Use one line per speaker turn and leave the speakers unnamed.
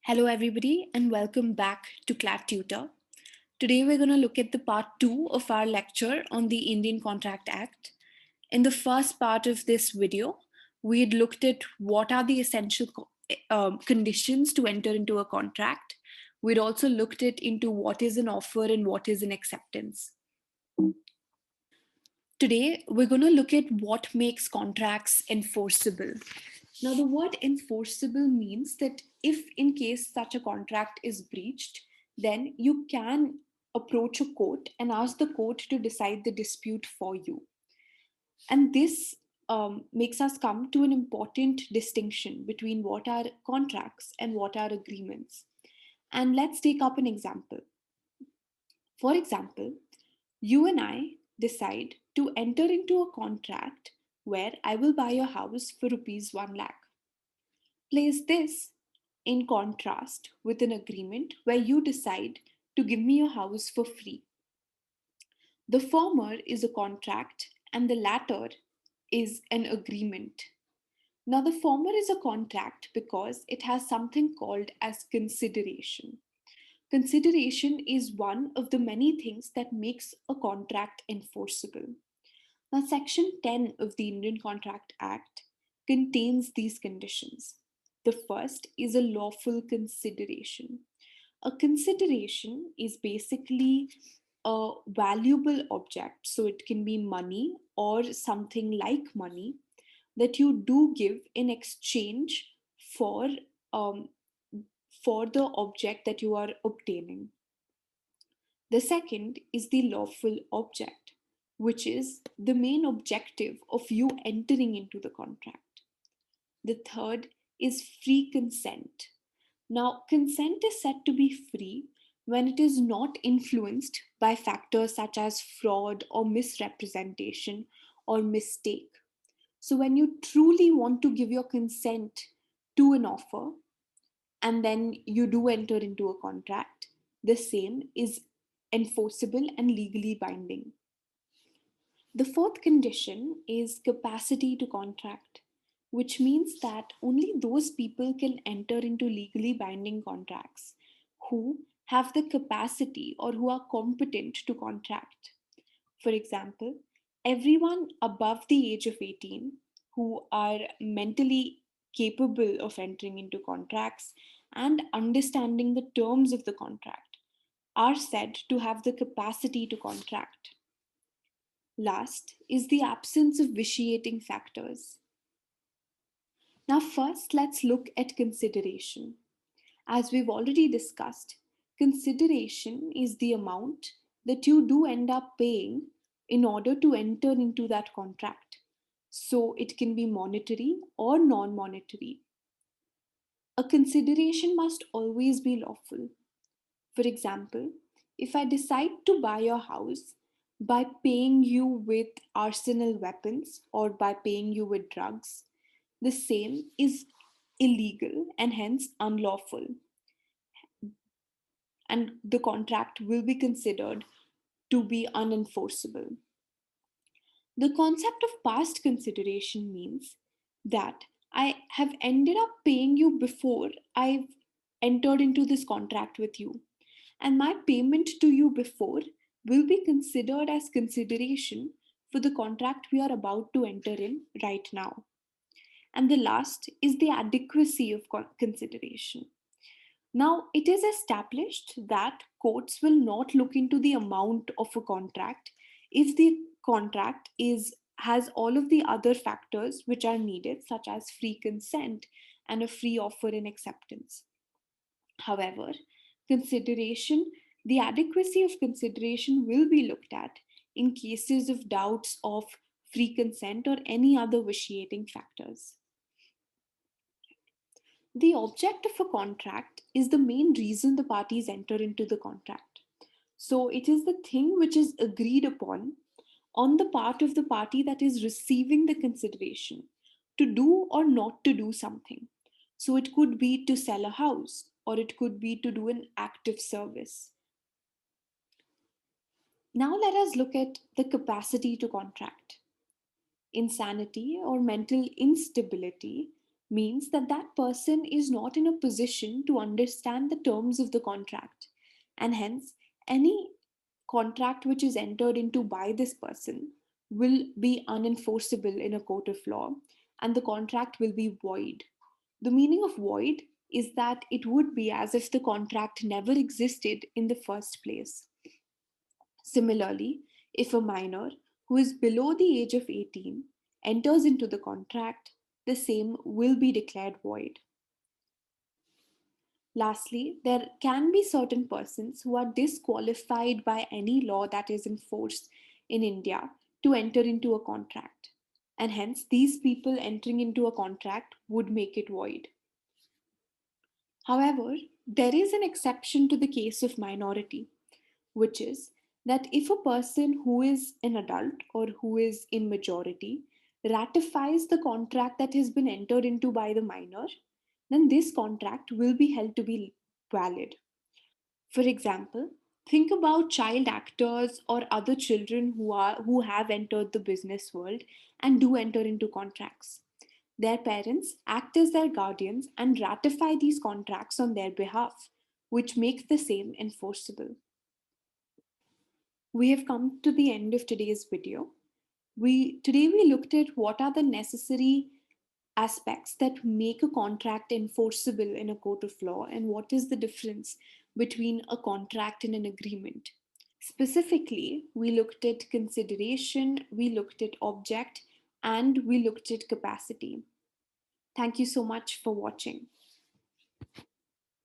Hello, everybody, and welcome back to Clat Tutor. Today, we're going to look at the part two of our lecture on the Indian Contract Act. In the first part of this video, we had looked at what are the essential conditions to enter into a contract. We'd also looked at into what is an offer and what is an acceptance. Today, we're going to look at what makes contracts enforceable. Now, the word enforceable means that if in case such a contract is breached, then you can approach a court and ask the court to decide the dispute for you. And this makes us come to an important distinction between what are contracts and what are agreements. And let's take up an example. For example, you and I decide to enter into a contract where I will buy your house for rupees 1 lakh. Place this in contrast with an agreement where you decide to give me your house for free. The former is a contract and the latter is an agreement. Now, the former is a contract because it has something called as consideration. Consideration is one of the many things that makes a contract enforceable. Now, Section 10 of the Indian Contract Act contains these conditions. The first is a lawful consideration. A consideration is basically a valuable object, so it can be money or something like money that you do give in exchange for um, for the object that you are obtaining. The second is the lawful object, which is the main objective of you entering into the contract. The third is free consent. Now, consent is said to be free when it is not influenced by factors such as fraud or misrepresentation or mistake. So, when you truly want to give your consent to an offer and then you do enter into a contract, the same is enforceable and legally binding. The fourth condition is capacity to contract, which means that only those people can enter into legally binding contracts who have the capacity or who are competent to contract. For example, everyone above the age of 18 who are mentally capable of entering into contracts and understanding the terms of the contract are said to have the capacity to contract. Last is the absence of vitiating factors. Now, first, let's look at consideration. As we've already discussed, consideration is the amount that you do end up paying in order to enter into that contract. So, it can be monetary or non monetary. A consideration must always be lawful. For example, if I decide to buy your house by paying you with arsenal weapons or by paying you with drugs, the same is illegal and hence unlawful, and the contract will be considered to be unenforceable. The concept of past consideration means that I have ended up paying you before I've entered into this contract with you, and my payment to you before will be considered as consideration for the contract we are about to enter in right now. And the last is the adequacy of consideration. Now, it is established that courts will not look into the amount of a contract if the contract has all of the other factors which are needed, such as free consent and a free offer and acceptance. However, consideration, the adequacy of consideration will be looked at in cases of doubts of free consent or any other vitiating factors. The object of a contract is the main reason the parties enter into the contract. So it is the thing which is agreed upon on the part of the party that is receiving the consideration to do or not to do something. So it could be to sell a house or it could be to do an active service. Now let us look at the capacity to contract. Insanity or mental instability means that that person is not in a position to understand the terms of the contract, and hence any contract which is entered into by this person will be unenforceable in a court of law, and the contract will be void. The meaning of void is that it would be as if the contract never existed in the first place. Similarly, if a minor who is below the age of 18 enters into the contract, the same will be declared void. Lastly, there can be certain persons who are disqualified by any law that is in force in India to enter into a contract. And hence, these people entering into a contract would make it void. However, there is an exception to the case of minority, which is that if a person who is an adult or who is in majority ratifies the contract that has been entered into by the minor, then this contract will be held to be valid. For example, think about child actors or other children who have entered the business world and do enter into contracts. Their parents act as their guardians and ratify these contracts on their behalf, which makes the same enforceable. We have come to the end of today's video. We looked at what are the necessary aspects that make a contract enforceable in a court of law and what is the difference between a contract and an agreement. Specifically, we looked at consideration, we looked at object, and we looked at capacity. Thank you so much for watching.